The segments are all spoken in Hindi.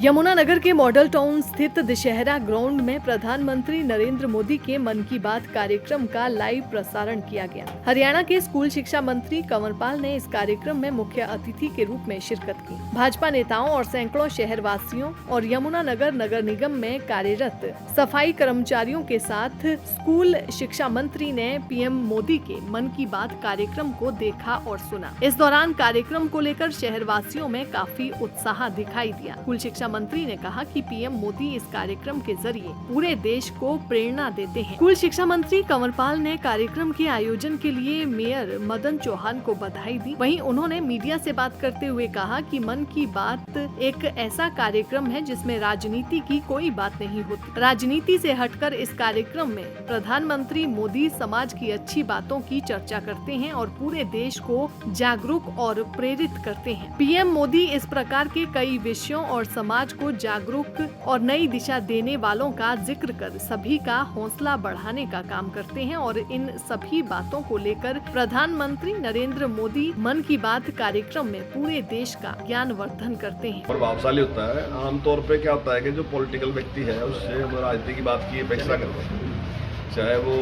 यमुनानगर के मॉडल टाउन स्थित दशहरा ग्राउंड में प्रधानमंत्री नरेंद्र मोदी के मन की बात कार्यक्रम का लाइव प्रसारण किया गया। हरियाणा के स्कूल शिक्षा मंत्री कंवरपाल ने इस कार्यक्रम में मुख्य अतिथि के रूप में शिरकत की। भाजपा नेताओं और सैकड़ों शहरवासियों और यमुनानगर नगर निगम में कार्यरत सफाई कर्मचारियों के साथ स्कूल शिक्षा मंत्री ने पीएम मोदी के मन की बात कार्यक्रम को देखा और सुना। इस दौरान कार्यक्रम को लेकर शहरवासियों में काफी उत्साह दिखाई दिया। स्कूल शिक्षा मंत्री ने कहा कि पीएम मोदी इस कार्यक्रम के जरिए पूरे देश को प्रेरणा देते हैं। स्कूल शिक्षा मंत्री कंवरपाल ने कार्यक्रम के आयोजन के लिए मेयर मदन चौहान को बधाई दी। वहीं उन्होंने मीडिया से बात करते हुए कहा कि मन की बात एक ऐसा कार्यक्रम है जिसमें राजनीति की कोई बात नहीं होती। राजनीति से हटकर इस कार्यक्रम में प्रधानमंत्री मोदी समाज की अच्छी बातों की चर्चा करते हैं और पूरे देश को जागरूक और प्रेरित करते हैं। पीएम मोदी इस प्रकार के कई विषयों और समाज को जागरूक और नई दिशा देने वालों का जिक्र कर सभी का हौसला बढ़ाने का काम करते हैं और इन सभी बातों को लेकर प्रधानमंत्री नरेंद्र मोदी मन की बात कार्यक्रम में पूरे देश का ज्ञानवर्धन करते हैं। प्रभावशाली होता है। आमतौर पे क्या होता है कि जो पॉलिटिकल व्यक्ति है उससे हम राजनीति की बात की अपेक्षा करते हैं, चाहे वो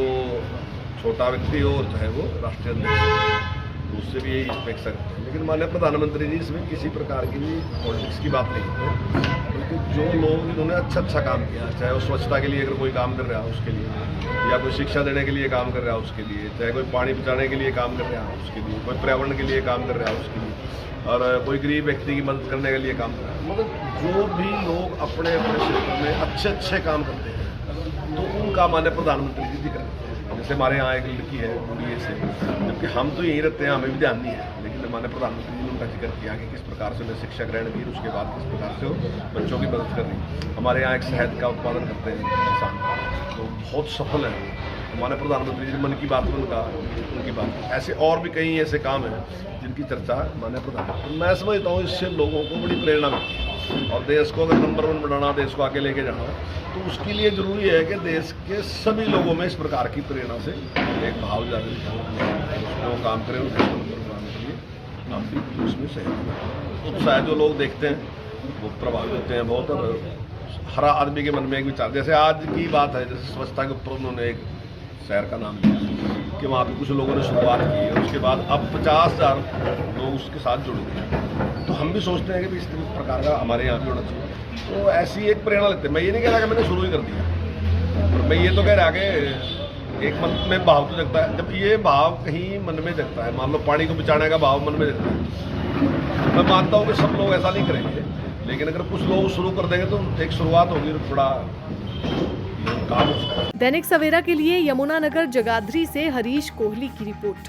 छोटा व्यक्ति हो और चाहे वो राष्ट्रीय अध्यक्ष, उससे भी यही अपेक्षा करते हैं। लेकिन माननीय प्रधानमंत्री जी इसमें किसी प्रकार की भी पॉलिटिक्स की बात नहीं है, क्योंकि जो लोग इन्होंने अच्छा काम किया, चाहे वो स्वच्छता के लिए अगर कोई काम कर रहा है उसके लिए, या कोई शिक्षा देने के लिए काम कर रहा है उसके लिए, चाहे कोई पानी बचाने के लिए काम कर रहा है उसके लिए, कोई पर्यावरण के लिए काम कर रहा है उसके लिए, और कोई गरीब व्यक्ति की मदद करने के लिए काम कर रहा है। मतलब जो भी लोग अपने अपने क्षेत्र में अच्छे काम करते हैं तो उनका माननीय प्रधानमंत्री जी दिख रहा है। जैसे हमारे यहाँ एक लड़की है बुढ़िए से, जबकि हम तो यहीं रहते हैं, हमें भी ध्यान नहीं है, लेकिन हमारे प्रधानमंत्री जी ने उनका जिक्र किया कि किस प्रकार से उन्हें शिक्षा ग्रहण की, उसके बाद किस प्रकार से वो बच्चों की मदद कर रही। हमारे यहाँ एक शहद का उत्पादन करते हैं किसान, तो बहुत सफल है। हमारे प्रधानमंत्री जी मन की बात में उनकी बात, ऐसे और भी कई ऐसे काम हैं जिनकी चर्चा माननीय प्रधानमंत्री। मैं समझता हूँ इससे लोगों को बड़ी प्रेरणा मिलती है, और देश को अगर नंबर 1 बनाना, देश को आगे लेके जाना, तो उसके लिए जरूरी है कि देश के सभी लोगों में इस प्रकार की प्रेरणा से एक भाव जागृत हो, वो काम करें, उसको नंबर बनाने के लिए आप भी उसमें सहयोग। उत्साह जो लोग देखते हैं वो प्रभावित होते हैं बहुत, और हर आदमी के मन में एक विचार, जैसे आज की बात है, जैसे स्वच्छता के ऊपर उन्होंने एक शहर का नाम लिया कि वहाँ पे कुछ लोगों ने शुरुआत की, और उसके बाद अब 50,000 लोग उसके साथ जुड़ गए। तो हम भी सोचते हैं कि इस प्रकार का हमारे यहाँ भी होना चाहिए। तो ऐसी एक प्रेरणा लेते हैं। मैं ये नहीं कह रहा कि मैंने शुरू ही कर दिया, और मैं ये तो कह रहा कि एक मन में भाव तो जगता है। जब ये भाव कहीं मन में जगता है, मान लो पानी को बचाने का भाव मन में जगता है, मैं मानता हूँ कि सब लोग ऐसा नहीं करेंगे, लेकिन अगर कुछ लोग शुरू कर देंगे तो एक शुरुआत होगी, बड़ा काम हो सकता है। दैनिक सवेरा के लिए यमुनानगर जगाधरी से हरीश कोहली की रिपोर्ट।